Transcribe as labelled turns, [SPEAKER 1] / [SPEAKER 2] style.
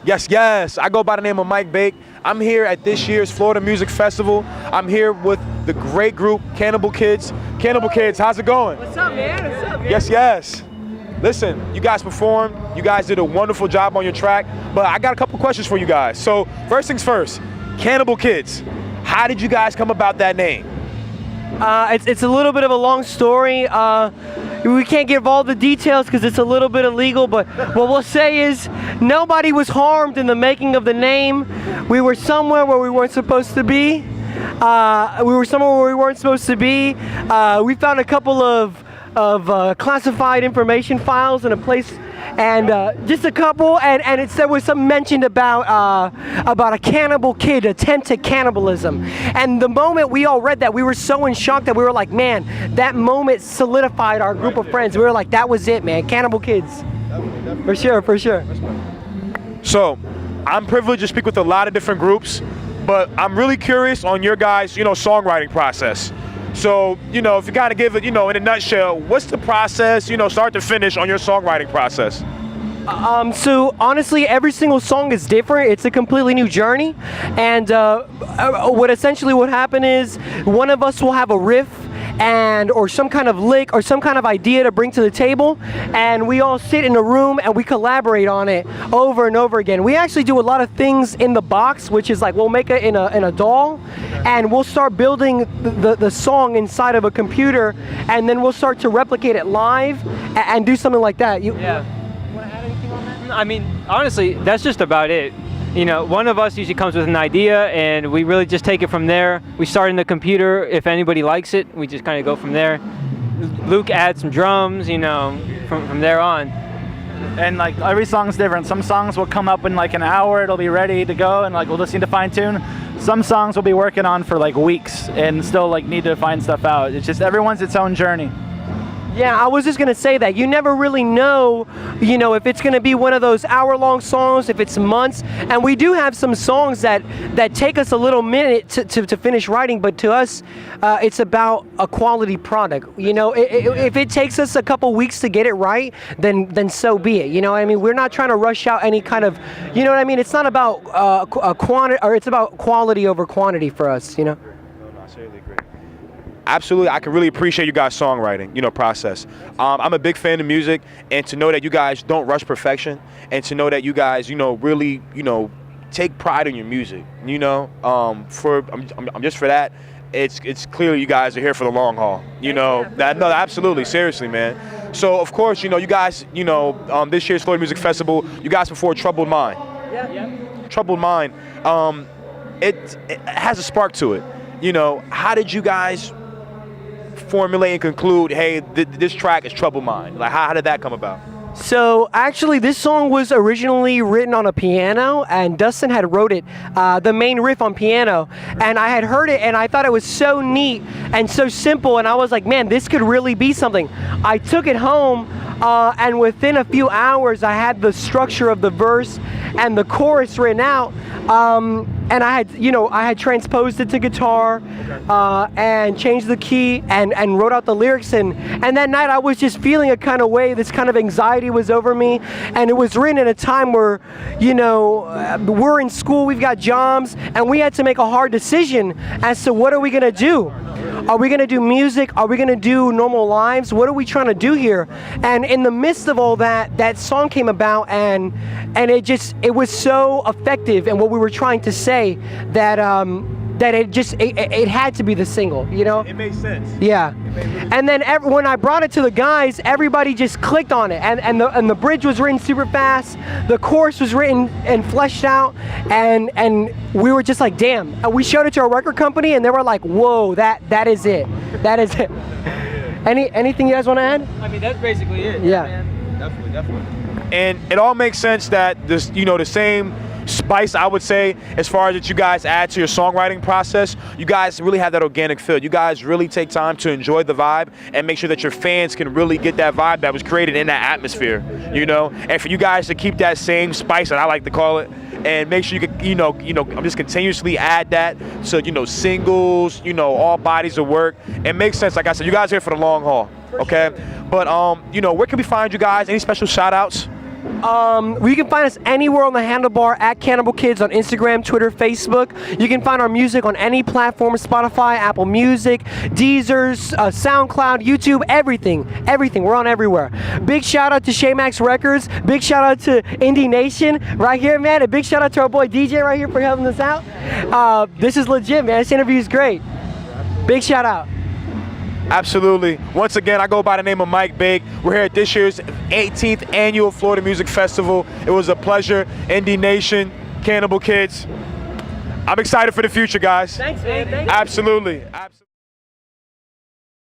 [SPEAKER 1] Yes, yes. I go by the name of Mike Bake. I'm here at this year's Florida Music Festival. I'm here with the great group Cannibal Kids. Cannibal Kids, how's it going?
[SPEAKER 2] What's up, man? What's up, man?
[SPEAKER 1] Yes, yes. Listen, you guys performed. You guys did a wonderful job on your track, but I got a couple questions for you guys. So first things first, Cannibal Kids. How did you guys come about that name?
[SPEAKER 2] It's a little bit of a long story. We can't give all the details because it's a little bit illegal, but what we'll say is nobody was harmed in the making of the name. We were somewhere where we weren't supposed to be. We found a couple of classified information files in a place, and just a couple, and there was some mentioned about a cannibal kid attempted cannibalism. And the moment we all read that, we were so in shock that we were like, man, that moment solidified our group of friends. We were like, that was it, man, Cannibal Kids. For sure, for sure.
[SPEAKER 1] So, I'm privileged to speak with a lot of different groups, but I'm really curious on your guys', songwriting process. So, if you gotta give it, in a nutshell, what's the process, start to finish on your songwriting process?
[SPEAKER 2] So honestly, every single song is different. It's a completely new journey. And what happened is one of us will have a riff or some kind of lick or some kind of idea to bring to the table, and we all sit in a room and we collaborate on it over and over again. We actually do a lot of things in the box, which is like we'll make it in a doll, and we'll start building the song inside of a computer, and then we'll start to replicate it live and do something like that.
[SPEAKER 3] Yeah. Want to add anything on that? I mean, honestly, that's just about it. One of us usually comes with an idea, and we really just take it from there. We start in the computer. If anybody likes it, we just kind of go from there. Luke adds some drums, from there on.
[SPEAKER 4] And like every song's different. Some songs will come up in like an hour, it'll be ready to go, and like we'll just need to fine tune. Some songs we'll be working on for like weeks and still like need to find stuff out. It's just everyone's its own journey.
[SPEAKER 2] Yeah, I was just gonna say that you never really know, if it's gonna be one of those hour-long songs, if it's months. And we do have some songs that take us a little minute to finish writing, but to us, it's about a quality product. If it takes us a couple weeks to get it right, then so be it. We're not trying to rush out any kind of, It's not about quantity, or it's about quality over quantity for us.
[SPEAKER 1] No, I certainly agree. Absolutely, I can really appreciate you guys' songwriting, process. I'm a big fan of music, and to know that you guys don't rush perfection, and to know that you guys, really, take pride in your music. I'm just for that. It's clear you guys are here for the long haul. No, absolutely, seriously, man. So of course, you guys, this year's Florida Music Festival, you guys performed Troubled Mind.
[SPEAKER 2] Yeah.
[SPEAKER 1] Troubled Mind. It has a spark to it. How did you guys formulate and conclude, hey, this track is Troubled Mind? Like, how did that come about?
[SPEAKER 2] So actually, this song was originally written on a piano, and Dustin had wrote it, the main riff on piano, and I had heard it, and I thought it was so neat and so simple, and I was like, man, this could really be something. I took it home, and within a few hours, I had the structure of the verse and the chorus written out, and I had transposed it to guitar, and changed the key, and wrote out the lyrics, and that night I was just feeling a kind of way, this kind of anxiety was over me, and it was written at a time where, we're in school, we've got jobs, and we had to make a hard decision as to what are we gonna do. Are we gonna do music? Are we gonna do normal lives? What are we trying to do here? And in the midst of all that, that song came about, and it was so effective in what we were trying to say that it had to be the single,
[SPEAKER 1] It made sense.
[SPEAKER 2] Yeah. And then when I brought it to the guys, everybody just clicked on it, and the bridge was written super fast, the chorus was written and fleshed out, and we were just like, damn. And we showed it to our record company, and they were like, whoa, that is it. That is it. Anything you guys want to add?
[SPEAKER 3] I mean, that's basically it.
[SPEAKER 2] Yeah.
[SPEAKER 3] Man.
[SPEAKER 1] Definitely. And it all makes sense that this, the same spice, I would say, as far as that you guys add to your songwriting process, you guys really have that organic feel. You guys really take time to enjoy the vibe and make sure that your fans can really get that vibe that was created in that atmosphere, And for you guys to keep that same spice, that I like to call it, and make sure you can, just continuously add that. So, singles, all bodies of work. It makes sense. Like I said, you guys are here for the long haul, okay? But, where can we find you guys? Any special shout outs?
[SPEAKER 2] You can find us anywhere on the handlebar at Cannibal Kids on Instagram, Twitter, Facebook. You can find our music on any platform: Spotify, Apple Music, Deezer, SoundCloud, YouTube, everything. We're on everywhere. Big shout out to Shaymax Records. Big shout out to IndieNation right here, man. A big shout out to our boy DJ right here for helping us out. This is legit, man. This interview is great. Big shout out.
[SPEAKER 1] Absolutely. Once again, I go by the name of Mike Bake. We're here at this year's 18th annual Florida Music Festival. It was a pleasure. IndieNation, Cannibal Kids. I'm excited for the future, guys.
[SPEAKER 2] Thanks, man. Thanks.
[SPEAKER 1] Absolutely. Absolutely.